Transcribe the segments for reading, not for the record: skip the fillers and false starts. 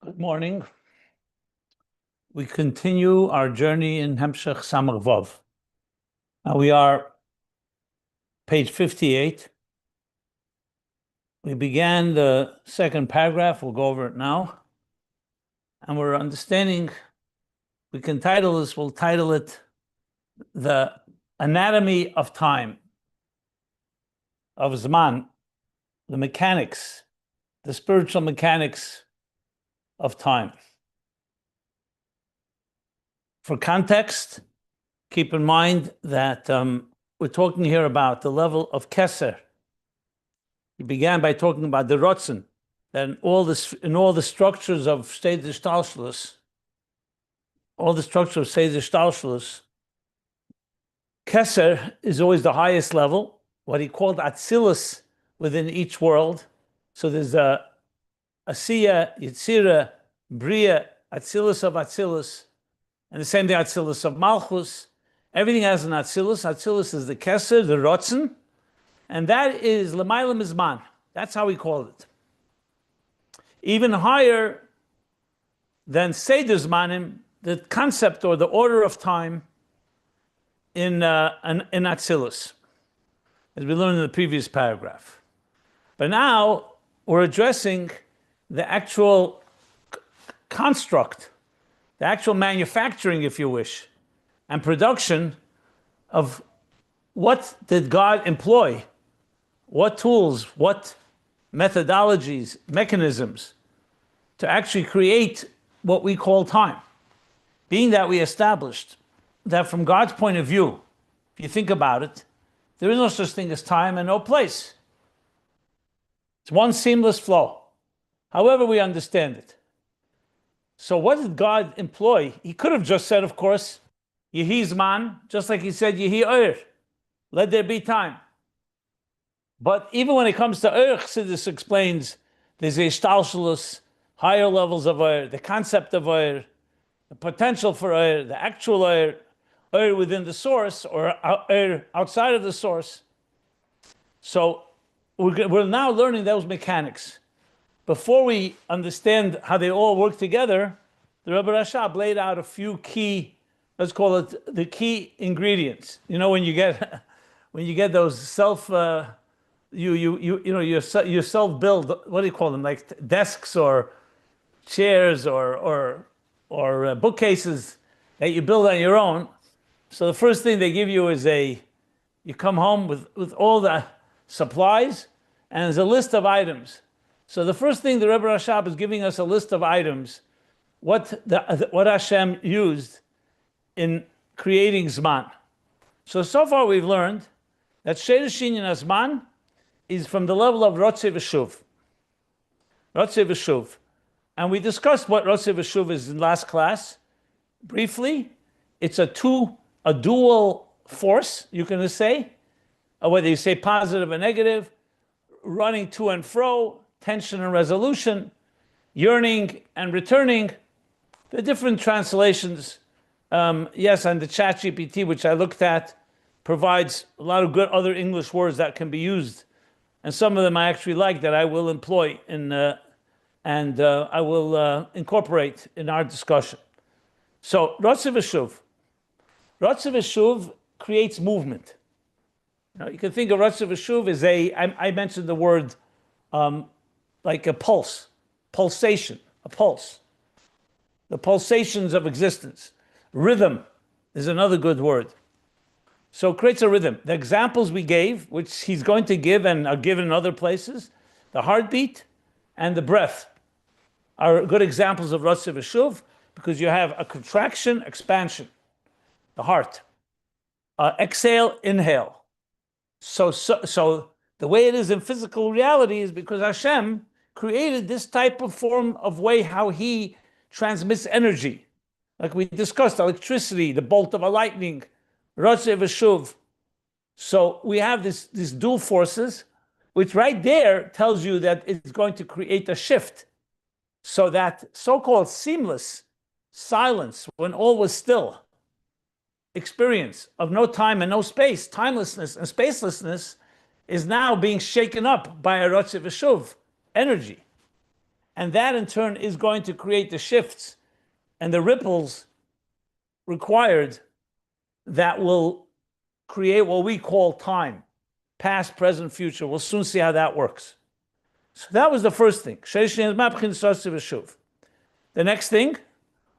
Good morning. We continue our journey in Hemshech Samach Vav. Now we are page 58. We began the second paragraph. We'll go over it now. And we're understanding, we'll title it The Anatomy of Time, of Zman, the mechanics, the spiritual mechanics of time. For context, keep in mind that we're talking here about the level of keser. He began by talking about the Ratzo, that in all the structures of histalkus, keser is always the highest level, what he called atzilus within each world. So there's a asiya, yitzira, bria, atzilus of atzilus, and the same thing, atzilus of malchus. Everything has an atzilus. Atzilus is the keser, the Ratzo, and that is l'mayla mizman. That's how we call it. Even higher than seder zmanim, the concept or the order of time in atzilus, as we learned in the previous paragraph. But now we're addressing the actual construct, the actual manufacturing, if you wish, and production of what did God employ, what tools, what methodologies, mechanisms to actually create what we call time. Being that we established that from God's point of view, if you think about it, there is no such thing as time and no place. It's one seamless flow, however we understand it. So what did God employ? He could have just said, of course, Yehi Zman, just like he said, Yehi Oyer, let there be time. But even when it comes to Oyer, Chassidus explains there's a histalkus, higher levels of Oyer, the concept of Oyer, the potential for Oyer, the actual Oyer, Oyer within the source or Oyer outside of the source. So we're now learning those mechanics. Before we understand how they all work together, the Rebbe Rashab laid out a few key, let's call it the key ingredients. You know, when you get those your self-build, what do you call them? Like desks or chairs or bookcases that you build on your own. So the first thing they give you is you come home with all the supplies, and there's a list of items. So the first thing the Rebbe Rashab is giving us a list of items, what Hashem used in creating Zman. So far we've learned that Sheresh Inyan Zman is from the level of Ratzo and Shov. Ratzo and Shov. And we discussed what Ratzo and Shov is in last class. Briefly, it's a dual force, you can say, whether you say positive or negative, running to and fro, tension and resolution, yearning and returning. The different translations, yes, and the ChatGPT, which I looked at, provides a lot of good other English words that can be used. And some of them I actually like that I will employ and I will incorporate in our discussion. So, Ratzo and Shov. Ratzo and Shov creates movement. You can think of Ratzo and Shov as I mentioned the word like a pulse, pulsation, a pulse. The pulsations of existence. Rhythm is another good word. So it creates a rhythm. The examples we gave, which he's going to give and are given in other places, the heartbeat and the breath are good examples of Ratzo and Shov because you have a contraction, expansion, the heart. Exhale, inhale. So the way it is in physical reality is because Hashem created this type of form of way how he transmits energy. Like we discussed, electricity, the bolt of a lightning, Ratzo and Shov. So we have these dual forces, which right there tells you that it's going to create a shift. So that so-called seamless silence, when all was still, experience of no time and no space, timelessness and spacelessness, is now being shaken up by a Ratzo and Shov energy. And that in turn is going to create the shifts and the ripples required that will create what we call time, past, present, future. We'll soon see how that works. So that was the first thing. The next thing,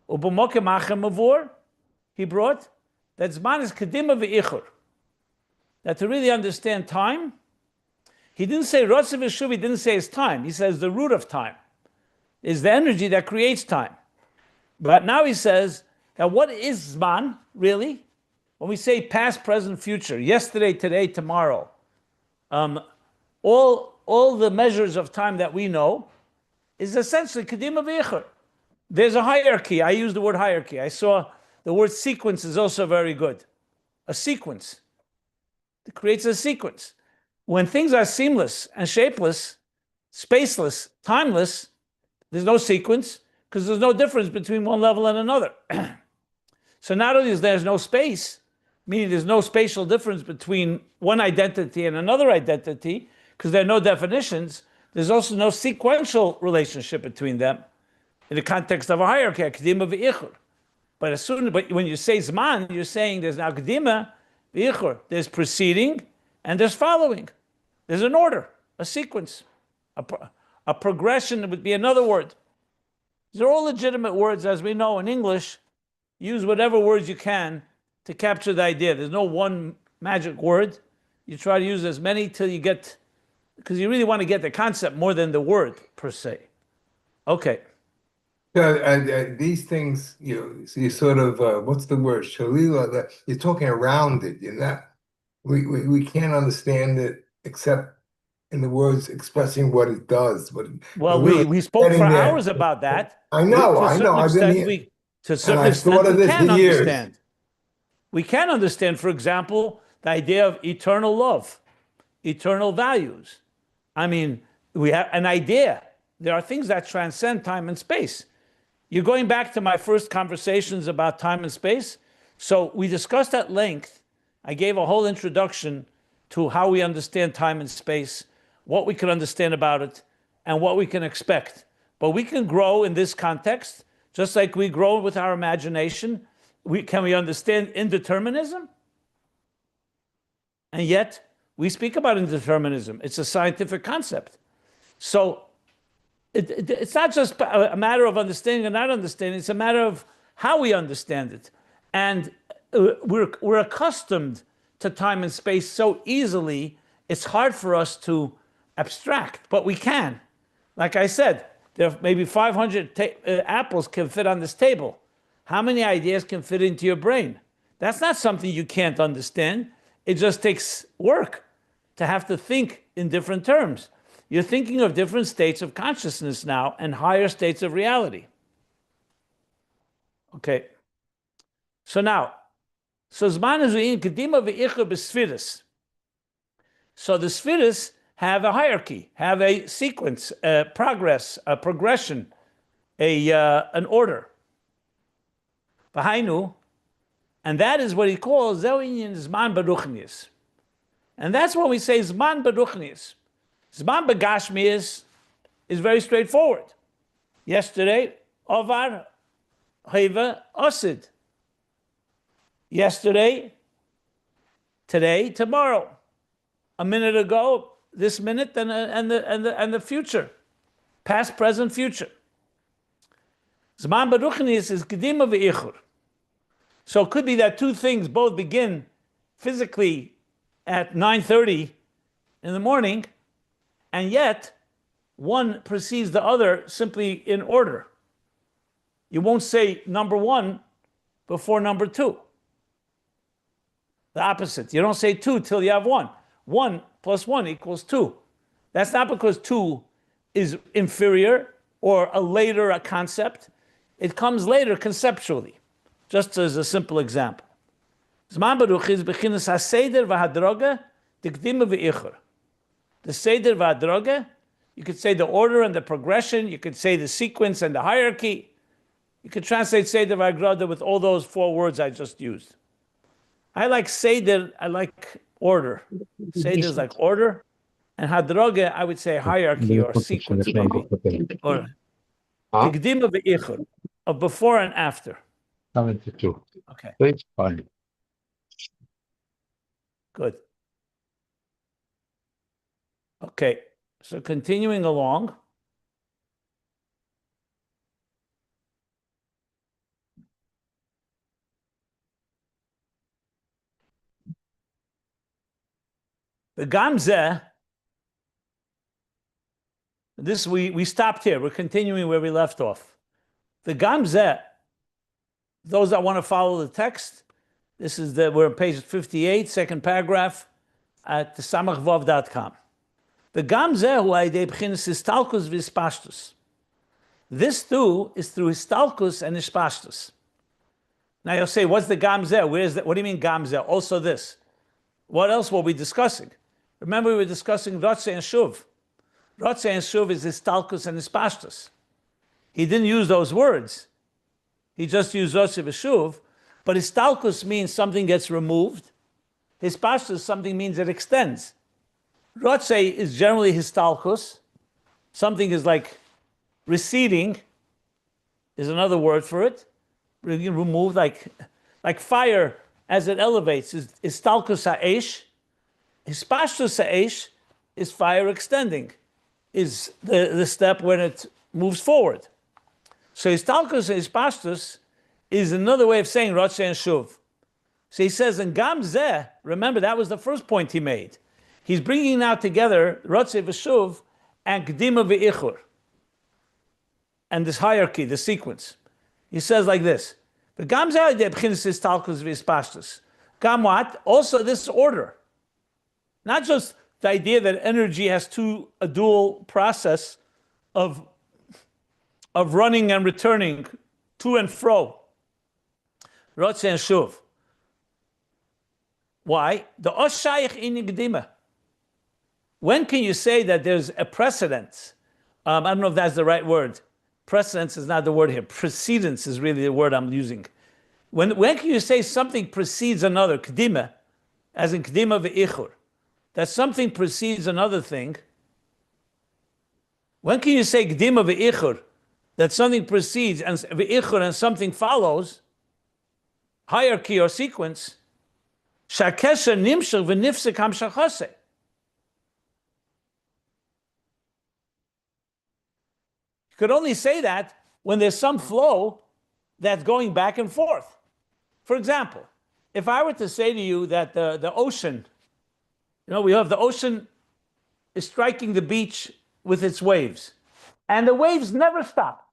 he brought that Zman is kedima v'ichur. That to really understand time, he didn't say Ratzo and Shov, he didn't say it's time. He says the root of time is the energy that creates time. But now he says that what is Zman, really? When we say past, present, future, yesterday, today, tomorrow, all the measures of time that we know is essentially kedima v'ichur. There's a hierarchy. I use the word hierarchy. I saw the word sequence is also very good. A sequence. It creates a sequence. When things are seamless and shapeless, spaceless, timeless, there's no sequence because there's no difference between one level and another. So not only is there no space, meaning there's no spatial difference between one identity and another identity, because there are no definitions, there's also no sequential relationship between them in the context of a hierarchy, kedima v'ichur. But when you say Zman, you're saying there's now kedima v'ichur. There's preceding and there's following. There's an order, a sequence, a progression would be another word. These are all legitimate words, as we know in English. Use whatever words you can to capture the idea. There's no one magic word. You try to use as many till you get, because you really want to get the concept more than the word per se. Okay. These things, you sort of, what's the word? Shalila, that you're talking around it, we can't understand it except in the words expressing what it does. Well, we spoke for hours about that. I know. To a certain extent, we can understand. We can understand, for example, the idea of eternal love, eternal values. I mean, we have an idea. There are things that transcend time and space. You're going back to my first conversations about time and space. So we discussed at length. I gave a whole introduction to how we understand time and space, what we can understand about it, and what we can expect. But we can grow in this context, just like we grow with our imagination. Can we understand indeterminism? And yet, we speak about indeterminism. It's a scientific concept. So it's not just a matter of understanding or not understanding. It's a matter of how we understand it. And we're accustomed to time and space so easily, it's hard for us to abstract, but we can. Like I said, there are maybe 500 apples can fit on this table. How many ideas can fit into your brain? That's not something you can't understand. It just takes work to have to think in different terms. You're thinking of different states of consciousness now and higher states of reality. Okay. So now, Zman is in kedima v'ichur b'sfiris. So the spheres have a hierarchy, have a sequence, a progress, a progression, an order. V'hainu, and that is what he calls Zman Baruchnius. And that's when we say Zman Baruchnius. Zman Begashmius is very straightforward. Yesterday, Ovar, Heva, Osid. Yesterday, today, tomorrow. A minute ago, this minute, and the future. Past, present, future. Zman Baruchnius is Kedima v'ichur. So it could be that two things both begin physically at 9:30 in the morning, and yet one precedes the other simply in order. You won't say number one before number two. The opposite. You don't say two till you have one. 1 plus 1 equals 2. That's not because 2 is inferior or a later concept. It comes later conceptually, just as a simple example. Zman Baruch is bechinas ha-seder v'hadroga dikdima v'ichur. The seder v'hadroga, you could say the order and the progression, you could say the sequence and the hierarchy. You could translate seder v'hadroga with all those 4 words I just used. I like seder, I like order. Seder is like order, and hadroga, I would say hierarchy or sequence maybe. Or Tikdima ve'ichur, of before and after. 72. Okay, That's fine. good. Okay, so continuing along. The gamzeh, this we stopped here. We're continuing where we left off. The gamzeh, those that want to follow the text, this is we're on page 58, second paragraph at samachvav.com. The gamzeh hu aidei b'chinas histalkus v'hispashtus. This too is through histalkus and hispashtus. Now you'll say, what's the gamzeh? Where's that? What do you mean gamzeh? Also this. What else were we discussing? Remember we were discussing Ratzo and Shov. Ratzo and Shov is histalkus and hispashtus. He didn't use those words. He just used Ratzo and Shov. But histalkus means something gets removed. Hispashtus, something means it extends. Ratzo is generally histalkus. Something is like receding, is another word for it. Removed, like fire as it elevates, is histalkus ha'esh. Hispashtus ha'esh is fire extending, is the step when it moves forward. So histalkus and hispashtus is another way of saying Ratzo and Shov. So he says, in Gam Zeh, remember that was the first point he made. He's bringing now together Ratzo v'Shuv and Kedima v'ichur. And this hierarchy, the sequence. He says like this. Gam Zeh b'chinas histalkus v'hispashtus. Gam what? Also this order. Not just the idea that energy has a dual process of running and returning to and fro. Ratzo and Shuv. Why? The oshayich in Gedima. When can you say that there's a precedence? I don't know if that's the right word. Precedence is not the word here. Precedence is really the word I'm using. When can you say something precedes another? Kedima, as in Kedima ve'ichur. That something precedes another thing. When can you say Kedima ve'ichur? That something precedes and ve'ichur and something follows? Hierarchy or sequence. Shakesha nimshach v'nifsek hamshachase. You could only say that when there's some flow that's going back and forth. For example, if I were to say to you that the ocean, we have the ocean is striking the beach with its waves, and the waves never stop.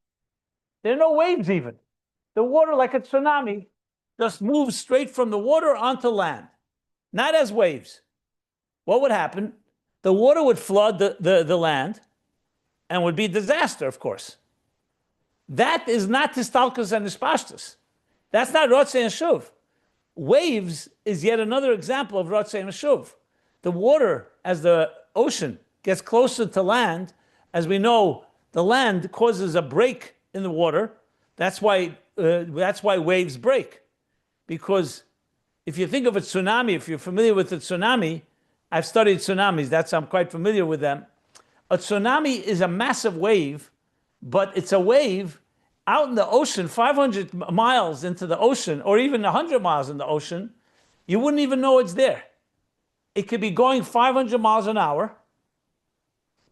There are no waves even. The water, like a tsunami, just moves straight from the water onto land, not as waves. What would happen? The water would flood the land and would be a disaster, of course. That is not histalkus and hispashtus. That's not Ratzo and Shuv. Waves is yet another example of Ratzo and Shuv. The water, as the ocean gets closer to land, as we know, the land causes a break in the water. That's why waves break. Because if you think of a tsunami, if you're familiar with the tsunami, I've studied tsunamis, I'm quite familiar with them. A tsunami is a massive wave, but it's a wave out in the ocean, 500 miles into the ocean, or even 100 miles in the ocean. You wouldn't even know it's there. It could be going 500 miles an hour,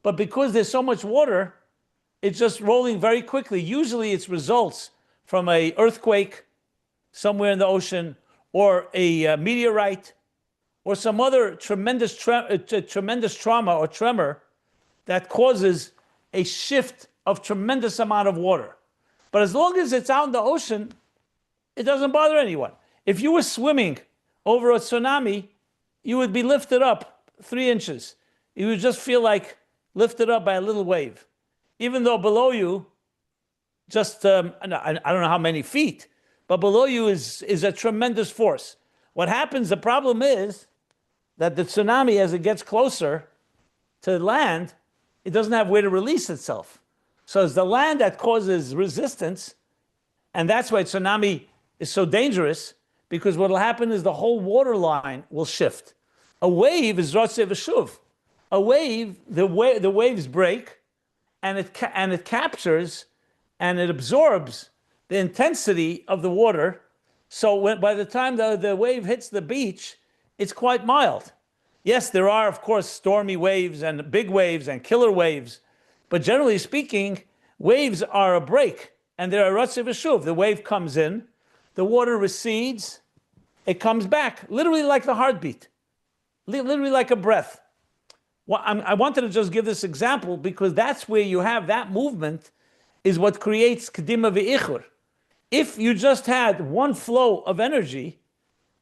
but because there's so much water, it's just rolling very quickly. Usually it results from an earthquake somewhere in the ocean, or a meteorite, or some other tremendous trauma or tremor that causes a shift of tremendous amount of water. But as long as it's out in the ocean, it doesn't bother anyone. If you were swimming over a tsunami, you would be lifted up 3 inches. You would just feel like lifted up by a little wave. Even though below you, just, I don't know how many feet, but below you is a tremendous force. What happens, the problem is that the tsunami, as it gets closer to land, it doesn't have where to release itself. So it's the land that causes resistance, and that's why tsunami is so dangerous, because what will happen is the whole water line will shift. A wave is Ratzo v'Shuv. A wave, the waves break, and it captures and it absorbs the intensity of the water. So by the time the wave hits the beach, it's quite mild. Yes, there are, of course, stormy waves and big waves and killer waves, but generally speaking, waves are a break, and they're a Ratzo and Shov. The wave comes in, the water recedes, it comes back, literally like the heartbeat, literally like a breath. Well, I wanted to just give this example because that's where you have that movement is what creates kedima ve'ichur. If you just had one flow of energy,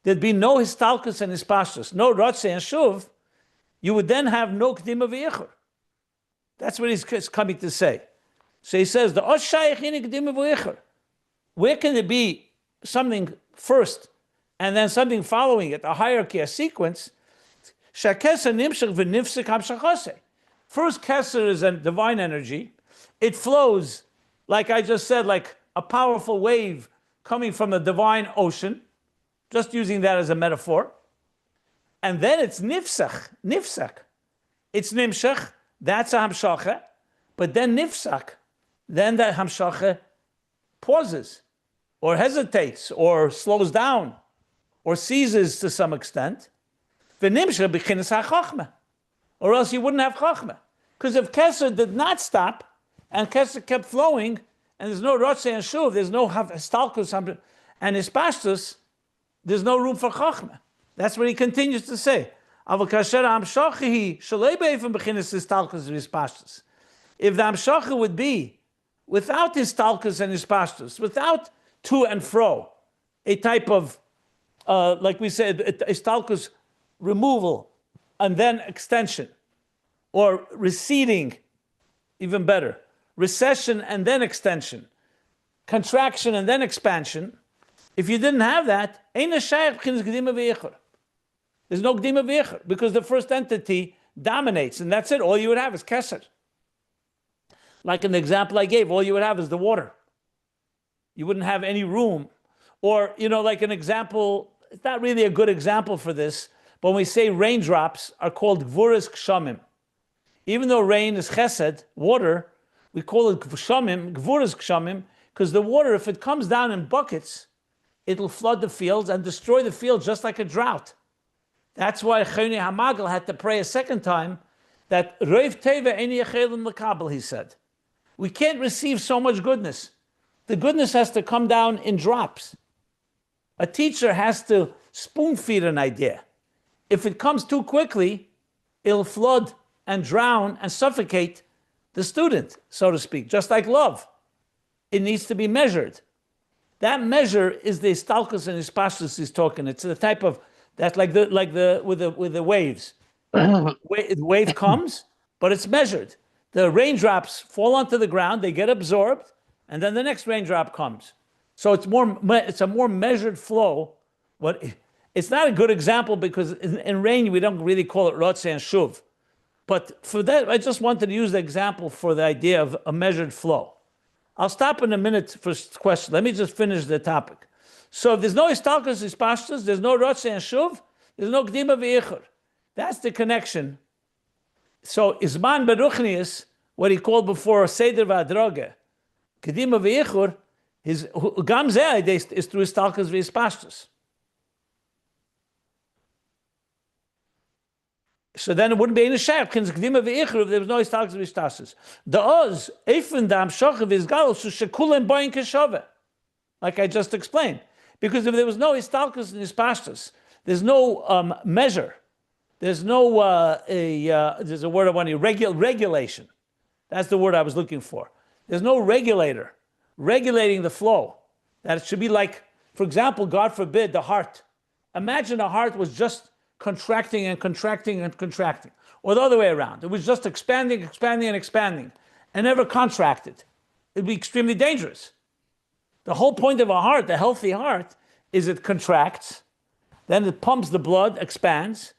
there'd be no histalkus and hispashtus, no Ratzo and Shov, you would then have no kedima ve'ichur. That's what he's coming to say. So he says, the osh shayach hine kedima ve'ichur. Where can it be something first and then something following it, a hierarchy, a sequence? First, keser is a divine energy. It flows, like I just said, like a powerful wave coming from the divine ocean, just using that as a metaphor. And then it's nifsach. It's nimshach, that's a hamshacha. But then nifsak, then the hamshacha pauses, or hesitates, or slows down, or ceases to some extent. Or else you wouldn't have chochma. Because if keser did not stop, and keser kept flowing, and there's no Ratzo and Shov, there's no histalkus and hispashtus, there's no room for chochma. That's what he continues to say. If the hamshacha would be without histalkus and hispashtus, without to and fro, a type of, like we said, histalkus removal and then extension, or receding, even better, recession and then extension, contraction and then expansion. If you didn't have that, there's no kedima ve'ichur because the first entity dominates, and that's it. All you would have is keser. Like in the example I gave, all you would have is the water. You wouldn't have any room. Or, like an example, it's not really a good example for this, but when we say raindrops are called gvuras kshamim. Even though rain is chesed, water, we call it kshamim, gvuras kshamim, because the water, if it comes down in buckets, it'll flood the fields and destroy the fields just like a drought. That's why Choni Hamagal had to pray a second time that Reiv Teva Eini Yechelim L'Kabel, he said. We can't receive so much goodness. The goodness has to come down in drops. A teacher has to spoon feed an idea. If it comes too quickly, it'll flood and drown and suffocate the student, so to speak, just like love. It needs to be measured. That measure is the histalkus and hispashtus he's talking. It's the type of, that's like the with the waves. The wave comes, but it's measured. The raindrops fall onto the ground, they get absorbed, and then the next raindrop comes. So it's a more measured flow. It's not a good example because in rain we don't really call it Ratzo and Shov. But for that, I just wanted to use the example for the idea of a measured flow. I'll stop in a minute for questions. Let me just finish the topic. So if there's no histalkus hispashtus, there's no Ratzo and Shov, there's no kedima ve'ichur. That's the connection. So Izman Beruchnius, what he called before Seder v'Adroge, kedima ve'ichur, his gam zeh is through histalkus v'hispashtus. So then it wouldn't be in a shaykh, if there was no histalkus v'hispashtus. The oz, eifin dam shochav is galus, so shekulim boyin keshove. Like I just explained. Because if there was no histalkus and hispashtus, there's no measure. There's no, there's a word I want to regulation. That's the word I was looking for. There's no regulator regulating the flow. That it should be like, for example, God forbid, the heart. Imagine a heart was just contracting and contracting and contracting. Or the other way around. It was just expanding, expanding, and expanding, and never contracted. It'd be extremely dangerous. The whole point of a heart, the healthy heart, is it contracts, then it pumps the blood, expands,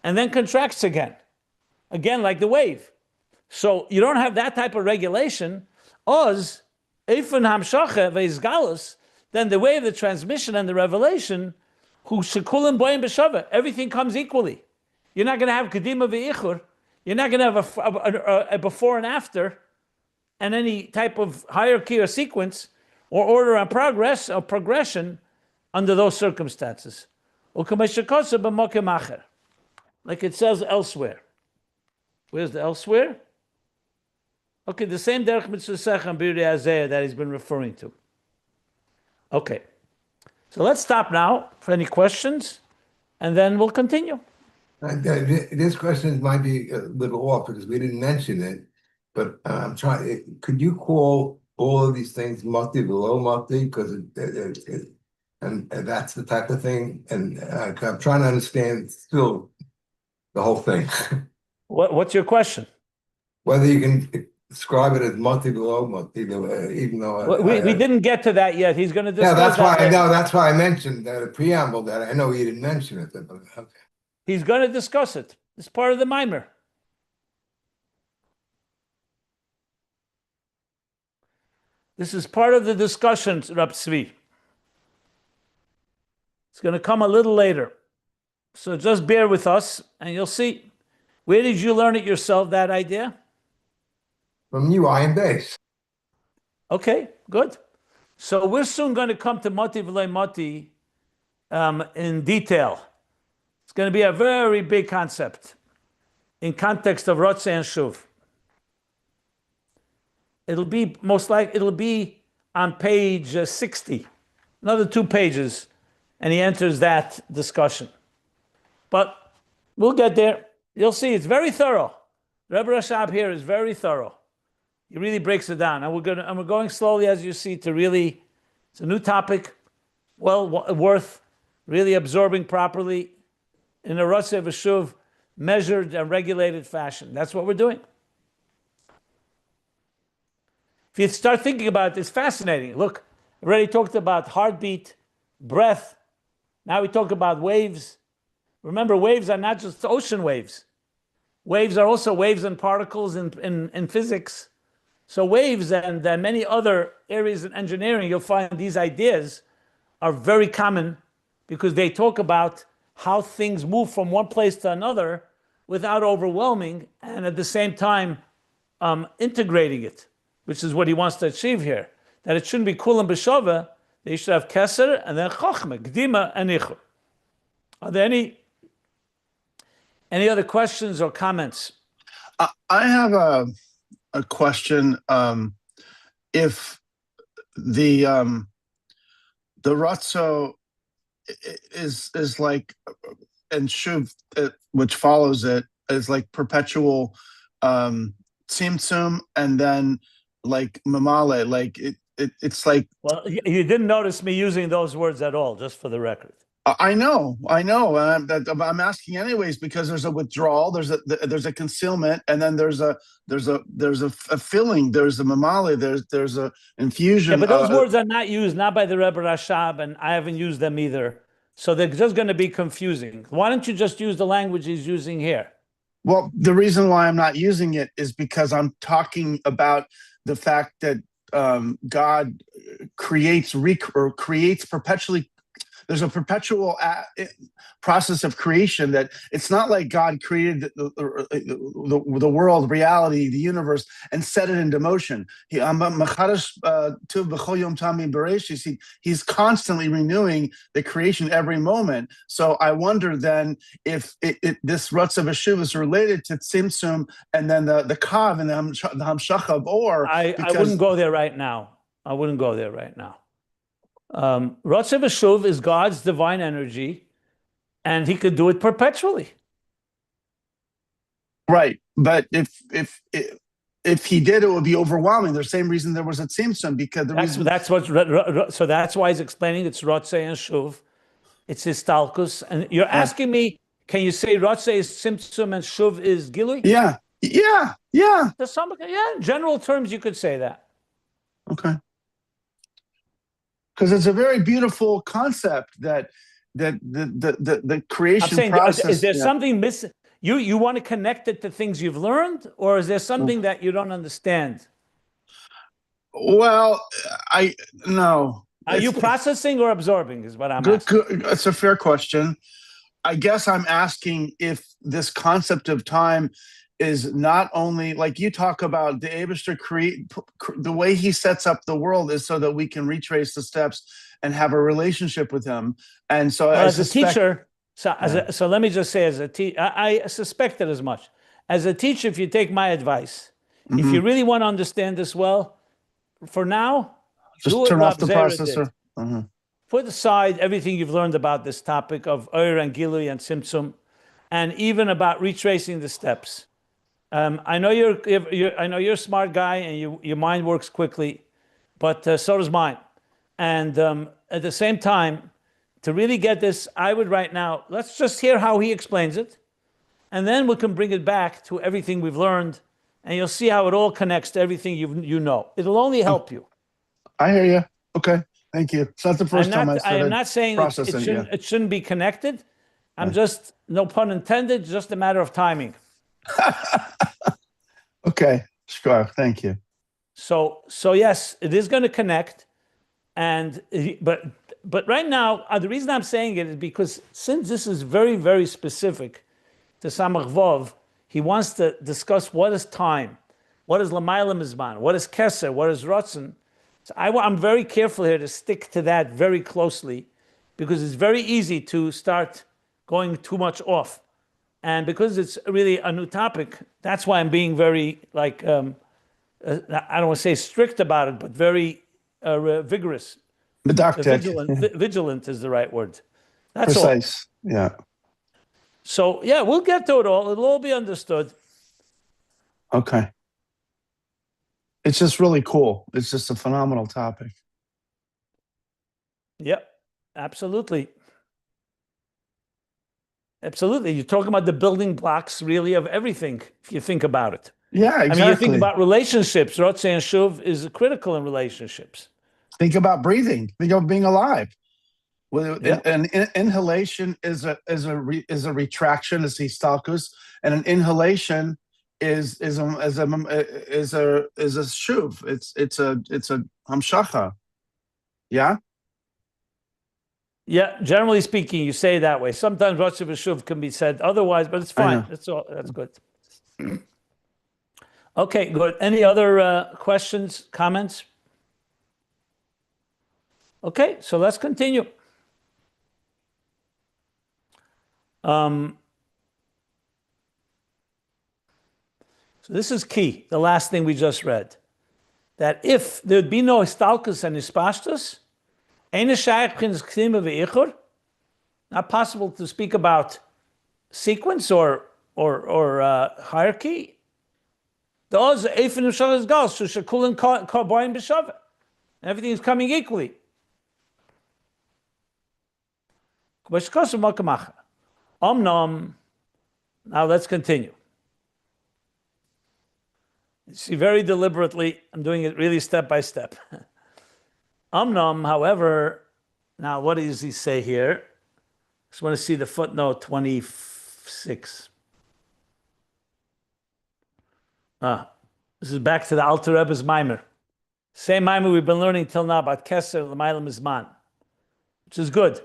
and then contracts again. Again, like the wave. So you don't have that type of regulation. Oz, Eifon Hamshacha Veizgalus, then the way of the transmission and the revelation, who shekulim boyim b'shava, everything comes equally. You're not going to have kedima ve'ichur. You're not going to have a before and after. and any type of hierarchy or sequence or order and progression under those circumstances. Like it says elsewhere. Where's the elsewhere? Okay, the same derech mitzvah and birei hazeh that he's been referring to. Okay, so let's stop now for any questions, and then we'll continue. This question might be a little off because we didn't mention it, but I'm trying. Could you call all of these things multi below multi? Because and that's the type of thing. And I'm trying to understand still the whole thing. What's your question? Whether you can describe it as multi below multi, even though We didn't get to that yet. He's going to discuss. Yeah, that's why that I know. That's why I mentioned the preamble. That I know you didn't mention it. But okay. He's going to discuss it. It's part of the mimer. This is part of the discussion, Rab Tzvi. It's going to come a little later. So just bear with us and you'll see. Where did you learn it yourself, that idea? From you, I am base. Okay, good. So we're soon going to come to Moti V'lei Moti in detail. It's going to be a very big concept in context of Ratzo and Shov. It'll be it'll be on page 60, another 2 pages, and he enters that discussion. But we'll get there. You'll see it's very thorough. Rebbe Rashab here is very thorough. He really breaks it down, and we're going slowly, as you see, to really. It's a new topic, well worth really absorbing properly in a Ratzo and Shov measured and regulated fashion. That's what we're doing. If you start thinking about it, it's fascinating. Look, I already talked about heartbeat, breath. Now we talk about waves. Remember, waves are not just ocean waves. Waves are also waves and particles in physics. So waves and many other areas in engineering, you'll find these ideas are very common because they talk about how things move from one place to another without overwhelming and at the same time integrating it, which is what he wants to achieve here. That it shouldn't be kulam b'shova, that you should have keser and then chochma, gdima and ichur. Are there any other questions or comments? I have a question. If the Ratzo is like, and Shuv, which follows it, is like perpetual tzimtzum, and then like mamale, like it's like. Well, you didn't notice me using those words at all, just for the record. I know. I'm asking anyways because there's a withdrawal, there's a concealment, and then there's a filling, there's a mamale, there's a infusion. Yeah, but those words are not used, not by the Rebbe Rashab, and I haven't used them either. So they're just going to be confusing. Why don't you just use the language he's using here? Well, the reason why I'm not using it is because I'm talking about the fact that God creates perpetually. There's a perpetual process of creation that it's not like God created the world, reality, the universe, and set it into motion. He's constantly renewing the creation every moment. So I wonder then if this Ratzo V'Shuv is related to Tzimtzum and then the Kav and the Hamshacha or I wouldn't go there right now. Ratzo V'Shuv is God's divine energy, and he could do it perpetually. Right, but if he did, it would be overwhelming. The same reason there was a tzimtzum, because so that's why he's explaining it's Ratzo and Shov. It's histalkus, and you're asking me, can you say Ratzo is tzimtzum and Shov is gilui? Yeah. In general terms, you could say that. Okay. Because it's a very beautiful concept that the creation process. Is there something missing? You want to connect it to things you've learned, or is there something that you don't understand? Well, no. Are you processing or absorbing? Is what I'm asking. It's a fair question. I guess I'm asking if this concept of time is not only like you talk about the Abishter create the way he sets up the world is so that we can retrace the steps and have a relationship with him. And so well, I as suspect, a teacher, so let me just say, as a teacher, I suspected as much. As a teacher, if you take my advice, if you really want to understand this well, for now, just do what turn off Rab the Zera did. processor. Put aside everything you've learned about this topic of Ur and Gilui and Tzimtzum, and even about retracing the steps. I know you're a smart guy and your mind works quickly, but so does mine. And at the same time, to really get this, I would right now, let's just hear how he explains it, and then we can bring it back to everything we've learned, and you'll see how it all connects to everything you know. It'll only help you. I hear you. Okay, thank you. It's not the first time I am not saying processing it shouldn't be connected. I'm just, no pun intended, just a matter of timing. Okay, sure. Thank you. So yes, it is going to connect, but right now the reason I'm saying it is because since this is very, very specific to Samach Vav, he wants to discuss what is time, what is Lamayla Mizman, what is keser, what is Ratzo. So I'm very careful here to stick to that very closely, because it's very easy to start going too much off. And because it's really a new topic, that's why I'm being very, I don't want to say strict about it, but very vigorous. Vigilant is the right word. That's precise. all. Yeah. So, yeah, we'll get to it all. It'll all be understood. Okay. It's just really cool. It's just a phenomenal topic. Yep, absolutely. Absolutely. You're talking about the building blocks, really, of everything, if you think about it. Yeah, exactly. I mean, you think about relationships. Ratzo and Shov is critical in relationships. Think about breathing. Think of being alive. Yeah. An inhalation is a retraction, is histalkus, and an inhalation is a shuv. It's a hamshacha. Yeah. Yeah. Generally speaking, you say it that way. Sometimes Ratzo and Shov can be said otherwise, but it's fine. That's all. That's good. Okay, good. Any other questions, comments? Okay, so let's continue. So this is key, the last thing we just read. That if there'd be no histalkus and hispashtus, not possible to speak about sequence or hierarchy. Everything is coming equally. Now let's continue. You see, very deliberately, I'm doing it really step by step. However, now what does he say here? Just want to see the footnote 26. This is back to the Alter Rebbe's Maimer. Same Maimer we've been learning till now about keser, L'mayla Mizman, which is good.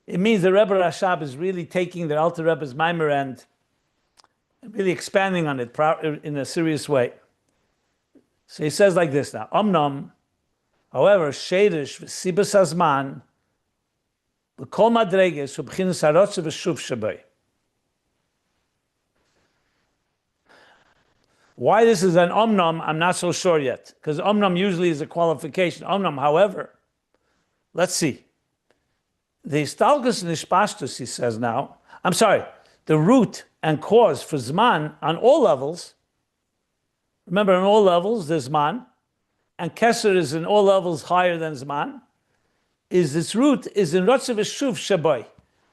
It means the Rebbe Rashab is really taking the Alter Rebbe's Maimer and really expanding on it in a serious way. So he says like this now. However, Sheidish v'sibas hazman l'kol madreges u'b'chinas harotze v'shuv shabay. Why this is an I'm not so sure yet, because usually is a qualification. However, let's see. The histalkus and hispashtus, he says now, the root and cause for zman on all levels, remember on all levels there's zman, and keser is in all levels higher than zman, is its root is in Ratzo v'shuv shabai.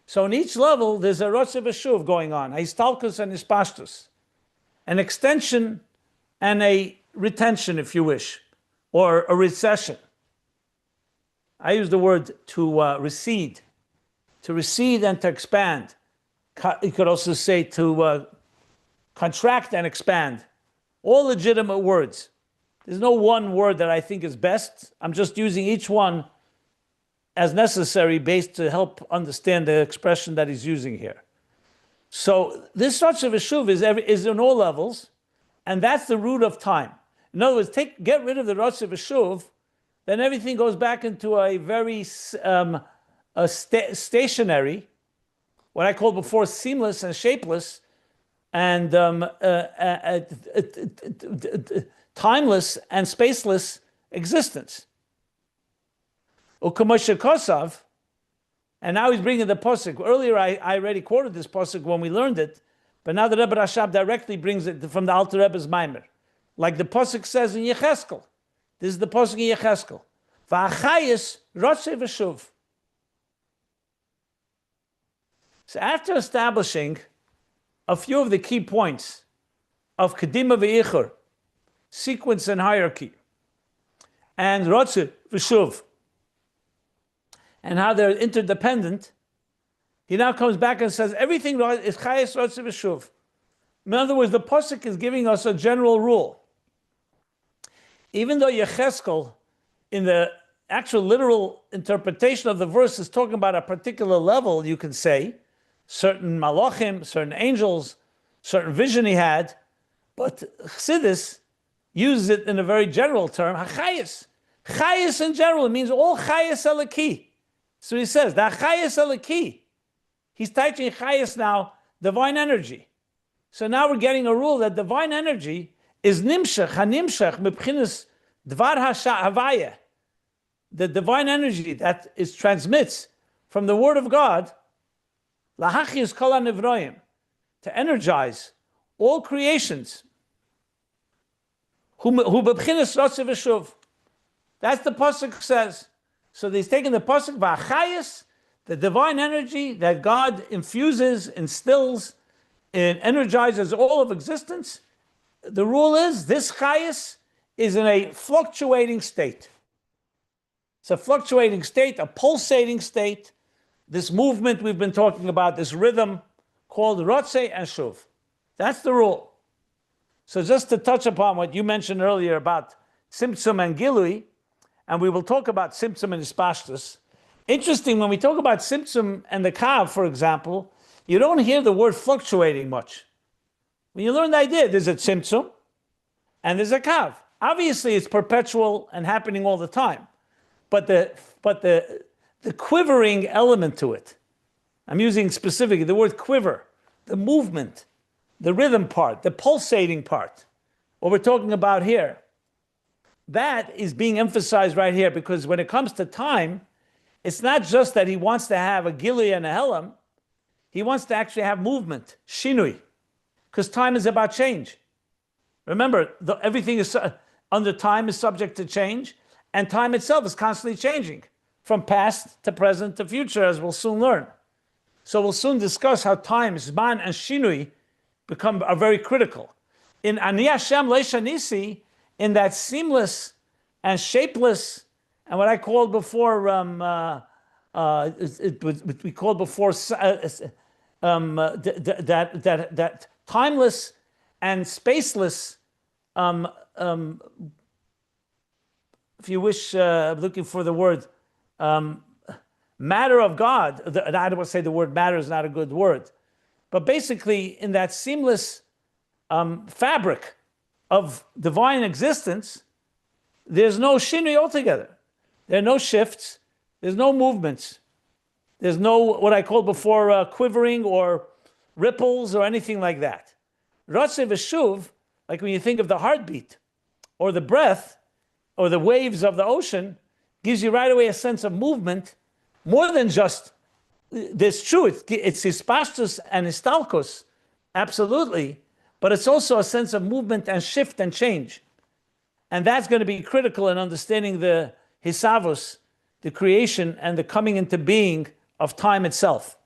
So in each level there's a Ratzo v'shuv going on, a histalkus and hispashtus, an extension and a retention, if you wish, or a recession. I use the word to recede and to expand. You could also say to contract and expand. All legitimate words. There's no one word that I think is best. I'm just using each one as necessary based to help understand the expression that he's using here. So this Ratzo and Shov is in all levels, and that's the root of time. In other words, get rid of the Ratzo and Shov, then everything goes back into a very stationary, what I called before seamless and shapeless, and timeless and spaceless existence. Ukamoshe Kosav, and now he's bringing the posuk. Earlier, I already quoted this posuk when we learned it, but now the Rebbe Rashab directly brings it from the Alter Rebbe's Maimer, like the posuk says in Yecheskel. This is the posuk in Yecheskel. Va'achayis Ratzo and Shov. So after establishing a few of the key points of Kedima ve'ichur, sequence and hierarchy, and Ratzo and Shov, and how they're interdependent, he now comes back and says everything is Chayes Ratzo and Shov. In other words, the posuk is giving us a general rule. Even though Yecheskel, in the actual literal interpretation of the verse, is talking about a particular level, you can say, certain malachim, certain angels, certain vision he had, but Chassidus uses it in a very general term, HaChayes. Chayes in general, it means all Chayes Eliki. So he says, the Chayes Eliki. He's teaching Chayes now, divine energy. So now we're getting a rule that divine energy is nimshach, hanimshach, mebchinas dvar havaya. The divine energy that transmits from the word of God, lahachis kol hanivroim, to energize all creations. Who bebchinas Ratzo and Shov. That's the pasuk says. So he's taking the pasuk v'achayis, the divine energy that God infuses, instills, and energizes all of existence. The rule is this chayis is in a fluctuating state. It's a fluctuating state, a pulsating state. This movement we've been talking about, this rhythm called Ratzo and Shov. That's the rule. So just to touch upon what you mentioned earlier about Tzimtzum and Gilui, and we will talk about Tzimtzum and hispashtus. Interesting, when we talk about Tzimtzum and the Kav, for example, you don't hear the word fluctuating much. When you learn the idea, there's a Tzimtzum and there's a Kav. Obviously, it's perpetual and happening all the time. But the quivering element to it, I'm using specifically the word quiver, the movement, the rhythm part, the pulsating part, what we're talking about here, that is being emphasized right here, because when it comes to time, it's not just that he wants to have a Gilui and a Helam, he wants to actually have movement, shinui, because time is about change. Remember, everything is under time is subject to change, and time itself is constantly changing, from past to present to future, as we'll soon learn. So we'll soon discuss how time, Zman, and Shinui are very critical. In Ani Hashem Leishanisi, in that seamless and shapeless, and what I called before, we called before that timeless and spaceless, if you wish, looking for the word, matter of God. I don't want to say the word matter is not a good word, but basically in that seamless fabric of divine existence, there's no shinui altogether. There are no shifts. There's no movements. There's no, what I called before, quivering or ripples or anything like that. Ratzo and Shov, like when you think of the heartbeat or the breath or the waves of the ocean, gives you right away a sense of movement, more than just this truth. It's hispashtus and histalkus, absolutely, but it's also a sense of movement and shift and change. And that's going to be critical in understanding the hisavus, the creation and the coming into being of time itself.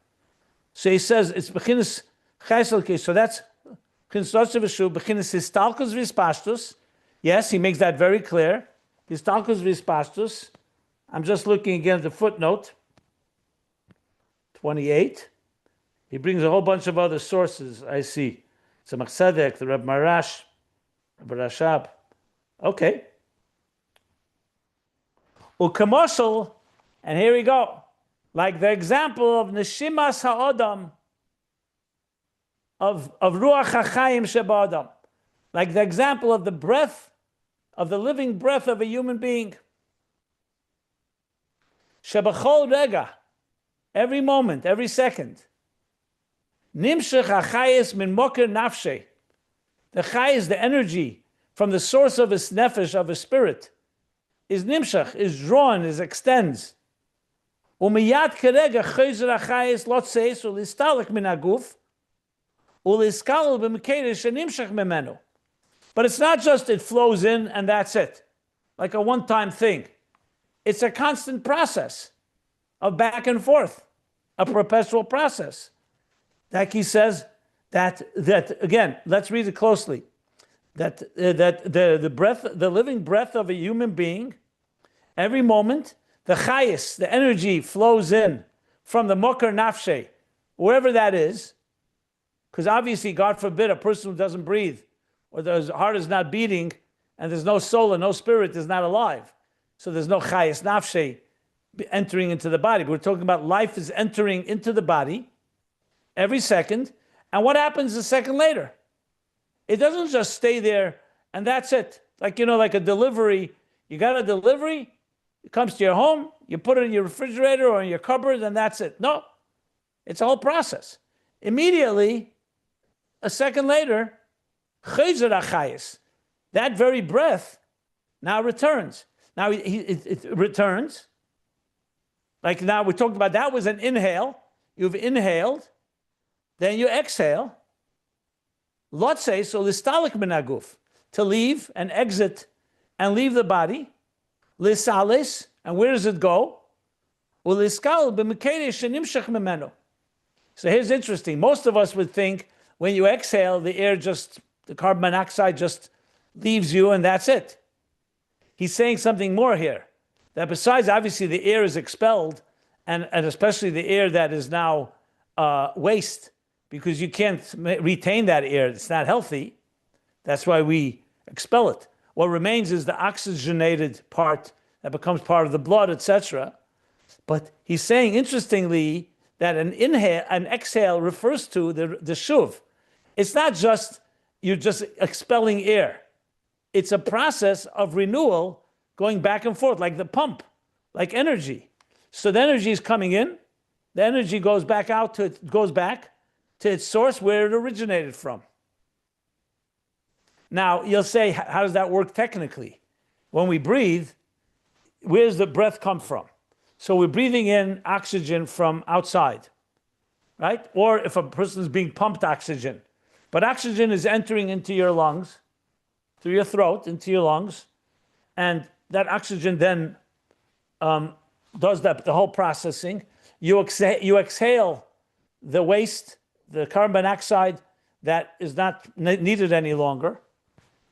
So he says it's bechinas chayselke. So that's bechinas Ratzo and Shov, bechinas histalkus hispashtus. Yes, he makes that very clear. Histalkus hispashtus. I'm just looking again at the footnote 28. He brings a whole bunch of other sources. I see Samach Tzedek, the Reb Marash, Reb Rashab. Okay. Ukamoshel, and here we go. Like the example of Neshimas Ha'odam, of ruach hachayim sheba'adam, like the example of the breath, of the living breath of a human being. Shebachol rega, every moment, every second. Nimshach hachayis min moker nafshe, the chayis, the energy from the source of his nefesh, of his spirit, is nimshach, is drawn, is extends. Umiyat kerega keser hachayis lotzeis ulistalik min haguf uliskal b'mekeder shenimshach memenu. But it's not just it flows in and that's it, like a one-time thing. It's a constant process of back and forth, a perpetual process. Like he says that again, let's read it closely. That the breath, the living breath of a human being, every moment, the chayis, the energy flows in from the mokar nafshe, wherever that is, because obviously, God forbid, a person who doesn't breathe, or his heart is not beating, and there's no soul and no spirit, is not alive. So there's no chayis nafshe entering into the body. But we're talking about life is entering into the body every second. And what happens a second later? It doesn't just stay there and that's it. Like, like a delivery. You got a delivery, it comes to your home, you put it in your refrigerator or in your cupboard, and that's it. No, it's a whole process. Immediately, a second later, keser achayis, that very breath now returns. Now it returns. Like now we talked about, that was an inhale. You've inhaled, then you exhale. Lotse, so listalik minaguf, to leave and exit and leave the body. Lisalis, and where does it go? Uliskal b'mekeder shenimshach memenu. So here's interesting. Most of us would think when you exhale, the carbon monoxide just leaves you and that's it. He's saying something more here. That besides, obviously, the air is expelled, and especially the air that is now waste, because you can't retain that air. It's not healthy. That's why we expel it. What remains is the oxygenated part that becomes part of the blood, etc. But he's saying, interestingly, that an exhale refers to the shuv. It's not just you're just expelling air. It's a process of renewal going back and forth, like the pump, like energy. So the energy is coming in, the energy goes back to its source where it originated from. Now, you'll say, how does that work technically? When we breathe, where does the breath come from? So we're breathing in oxygen from outside, right? Or if a person is being pumped oxygen. But oxygen is entering into your lungs, through your throat, into your lungs, and that oxygen then does the whole processing. You exhale the waste, the carbon monoxide that is not needed any longer.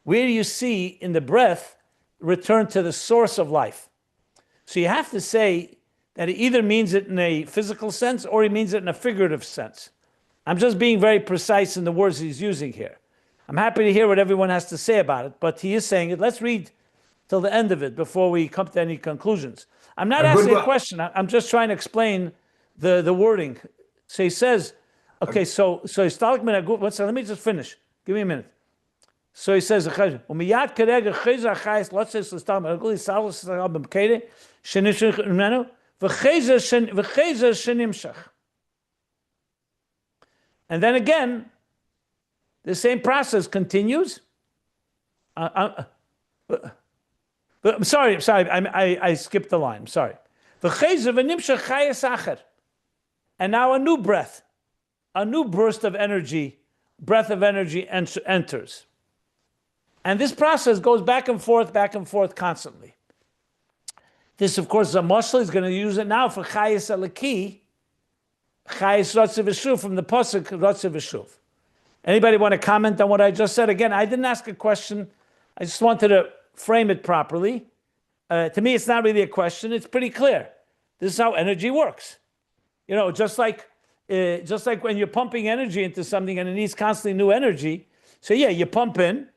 Where do you see in the breath return to the source of life? So you have to say that he either means it in a physical sense or he means it in a figurative sense. I'm just being very precise in the words he's using here. I'm happy to hear what everyone has to say about it, but he is saying it. Let's read till the end of it before we come to any conclusions. I'm not asking a question. I'm just trying to explain the wording. So he says, okay, so let me just finish. Give me a minute. So he says, and then again, the same process continues. I'm sorry, I skipped the line. I'm sorry. And now a new breath, a new burst of energy, breath of energy enters. And this process goes back and forth constantly. This, of course, Moshe is going to use it now for Chayes Alaki, Chayes Ratzo and Shov, from the Pasuk Ratzo and Shov. Anybody want to comment on what I just said? Again, I didn't ask a question. I just wanted to frame it properly. To me, it's not really a question. It's pretty clear. This is how energy works. Just like when you're pumping energy into something and it needs constantly new energy. So yeah, you pump in,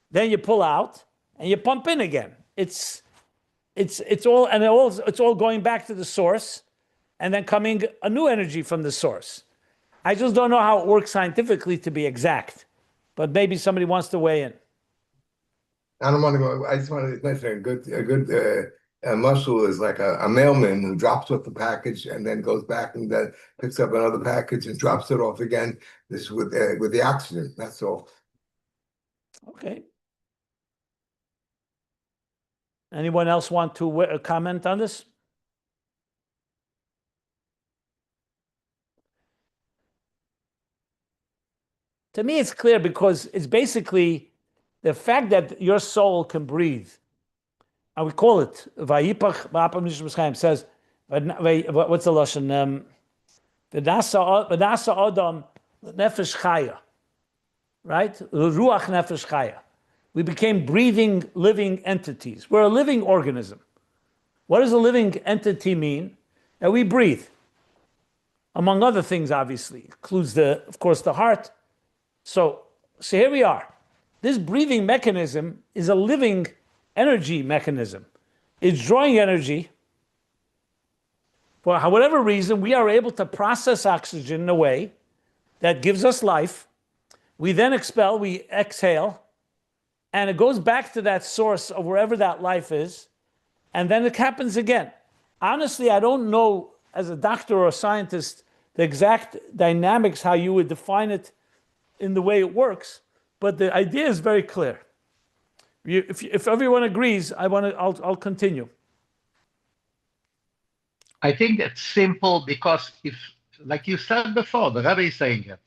then you pull out, and you pump in again. It's all going back to the source, and then coming a new energy from the source. I just don't know how it works scientifically to be exact. But maybe somebody wants to weigh in. I don't want to go. I just want to mention a muscle is like a mailman who drops off the package and then goes back and then picks up another package and drops it off again. This with the oxygen. That's all. Okay. Anyone else want to comment on this? To me, it's clear because it's basically the fact that your soul can breathe. And we call it Vayipach Ba'apam Nishmas Chaim says, what's the lashon? V'nasa Adam Nefesh Chaya, right? Ruach Nefesh Chaya. We became breathing, living entities. We're a living organism. What does a living entity mean? That we breathe. Among other things, obviously, includes of course, the heart. So here we are. This breathing mechanism is a living energy mechanism. It's drawing energy. For whatever reason, we are able to process oxygen in a way that gives us life. We then expel, we exhale, and it goes back to that source of wherever that life is, and then it happens again. Honestly, I don't know, as a doctor or a scientist, the exact dynamics, how you would define it in the way it works, but the idea is very clear. If everyone agrees, I'll continue. I think it's simple because if, like you said before, the Rebbe is saying it,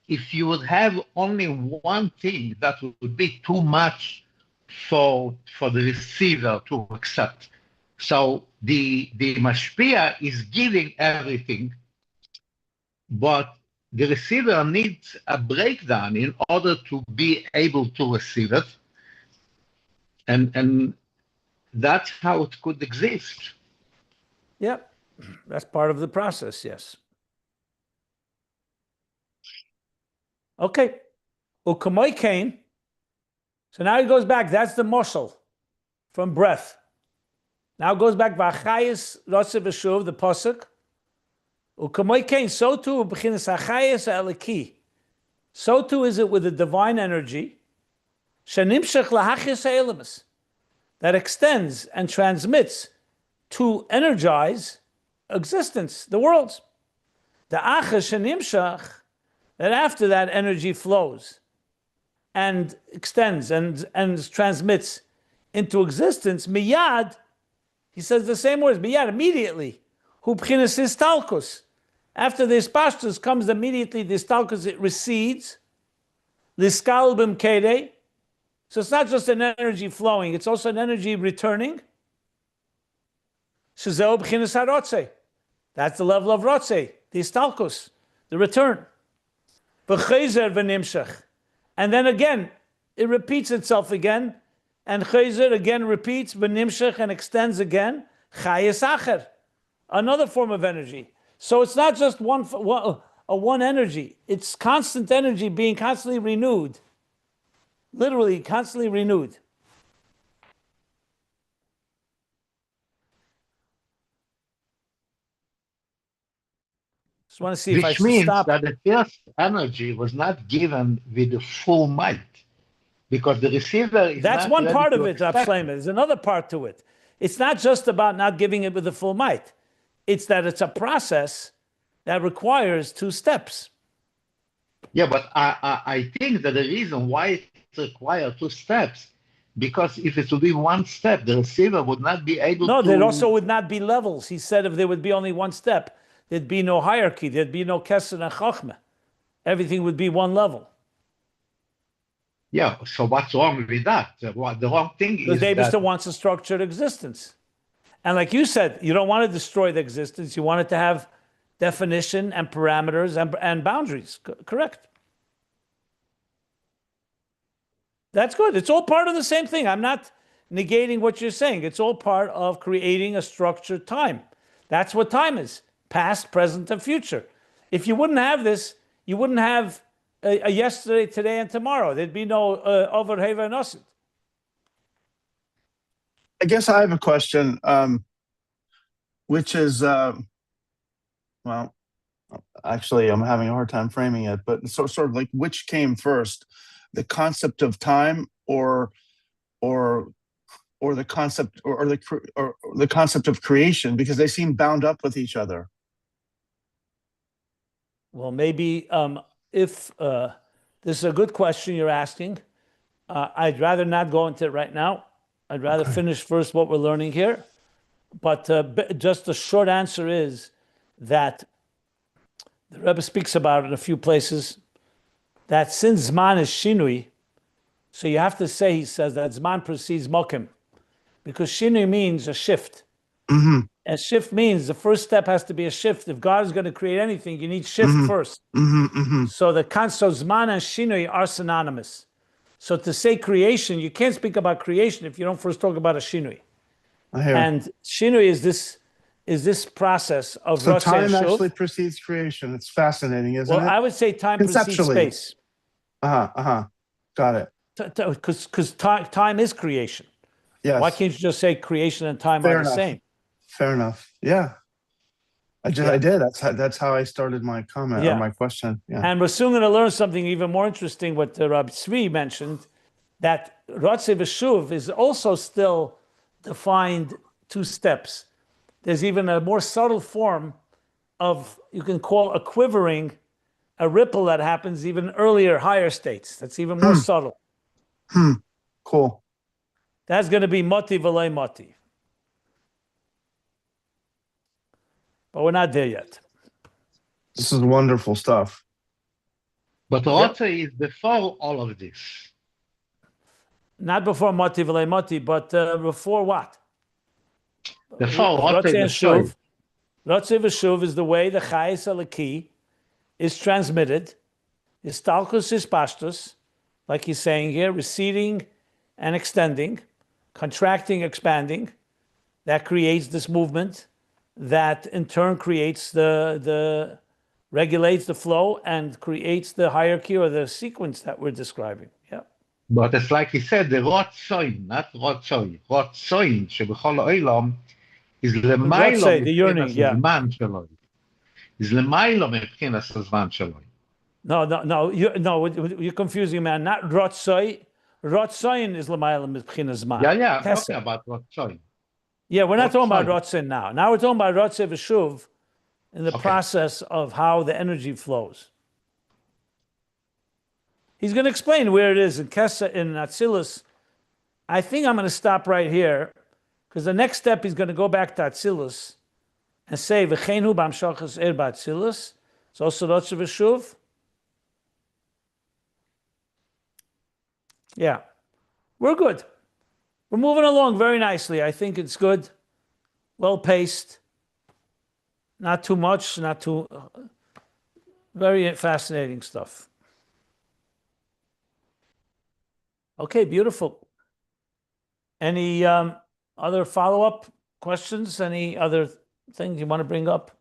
if you would have only one thing, that would be too much for the receiver to accept. So the mashpia is giving everything, but the receiver needs a breakdown in order to be able to receive it. And that's how it could exist. Yep, that's part of the process, yes. Okay, Ukamoi came. So now he goes back. That's the moshel from breath. Now it goes back, V'achayis Ratzo and Shov, the pasuk. Ukamoi came, so too, b'chinas achayis eliki. So too is it with the divine energy, shenimshach lahachis ha'elamis, that extends and transmits to energize existence, the worlds. The achas shenimshach, that after that energy flows and extends and transmits into existence, miyad, he says the same words, miyad, immediately. Hu b'chinas histalkus. After the hispashtus comes immediately the histalkus, it recedes. Liskal b'mkedei. So it's not just an energy flowing, it's also an energy returning. Shezeu b'chinas harotze. That's the level of rotze, the histalkus, the return. V'cheser v'nimshach. And then again, it repeats itself again, and keser again repeats, v'nimshach, and extends again. Chayes acher, another form of energy. So it's not just one energy. It's constant energy being constantly renewed. Literally, constantly renewed. Just want to see if I Which should means stop. that the first energy was not given with the full might, because the receiver is That's not one ready part to of it, Rav accept Shlomo. There's another part to it. It's not just about not giving it with the full might. It's that it's a process that requires 2 steps. Yeah, but I think that the reason why it requires 2 steps, because if it would be 1 step, the receiver would not be able No, to. there also would not be levels. He said if there would be only 1 step, there'd be no hierarchy. There'd be no keser and chochma. Everything would be 1 level. Yeah, so what's wrong with that? The wrong thing Because is that. Davidson wants a structured existence. And like you said, you don't want to destroy the existence. You want it to have definition and parameters and boundaries. Correct. That's good. It's all part of the same thing. I'm not negating what you're saying. It's all part of creating a structured time. That's what time is. Past, present, and future. If you wouldn't have this, you wouldn't have a yesterday, today, and tomorrow. There'd be no over, heva, and osid. I guess I have a question, which is, well, Actually, I'm having a hard time framing it, but sort of like which came first, the concept of time or the concept or the concept of creation, because they seem bound up with each other. Well, maybe if this is a good question you're asking. I'd rather not go into it right now. I'd rather finish first what we're learning here. But just the short answer is that the Rebbe speaks about it in a few places, that since Zman is Shinui, so you have to say, he says, that Zman precedes Mokim, because Shinui means a shift. Mm-hmm. And shift means the first step has to be a shift. If God is going to create anything, you need shift first. So the so Zman and Shinui are synonymous. So to say creation, you can't speak about creation if you don't first talk about a Shinui. And Shinui is this process of so Ratzo time and Shov. actually precedes creation. It's fascinating, isn't it? Well, I would say time precedes space. Got it. Because time is creation. Yes. Why can't you just say creation and time Fair are the enough. same? Fair enough. Yeah. I did. That's how I started my comment or my question. Yeah. And we're soon going to learn something even more interesting. What Rabbi Tzvi mentioned, that Ratzo and Shov is also still defined two steps. There's even a more subtle form of, you can call a quivering, a ripple that happens even earlier, higher states. That's even more subtle. Cool. That's going to be moti v'lei moti. But we're not there yet. This is wonderful stuff. But Ratzo is before all of this. Not before moti v'lei moti, but before what? Before Ratzo and Shov. Ratzo and Shov is the way the chayes alaki is transmitted. Histalkus, hispashtus, like he's saying here, receding and extending, contracting, expanding. That creates this movement that in turn creates the regulates the flow and creates the hierarchy or the sequence that we're describing. Yeah. But it's like he said, the Ratzoin, not Ratzoin. Ratzoin, שבכל העולם, is למיילו מבחינת הזמן שלו. is למיילו מבחינת הזמן שלו. No, you're confusing, man. Not Ratzoin. Ratzoin is l'mayla m'bchinas zman. Yeah, I'm talking about Ratzoin. Yeah, we're not talking about Ratzoin now. Now we're talking about Ratzo and Shov in the process of how the energy flows. He's going to explain where it is in keser, in Atzilus. I think I'm going to stop right here, because the next step he's going to go back to Atzilus and say v'cheinu b'amshachas b'Atzilus. It's also Ratzo and Shov. Yeah, we're good. We're moving along very nicely. I think it's good, well paced, not too much, not too, very fascinating stuff. Okay, beautiful. Any other follow-up questions? Any other things you want to bring up?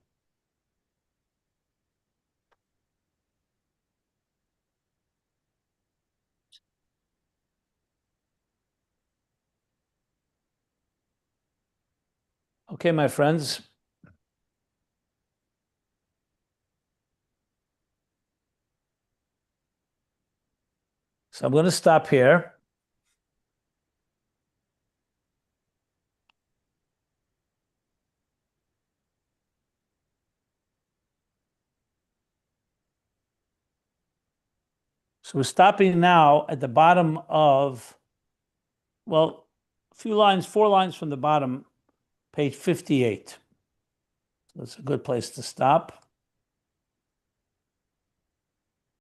Okay, my friends. So I'm going to stop here. So we're stopping now at the bottom of, well, a few lines, 4 lines from the bottom, page 58. That's a good place to stop.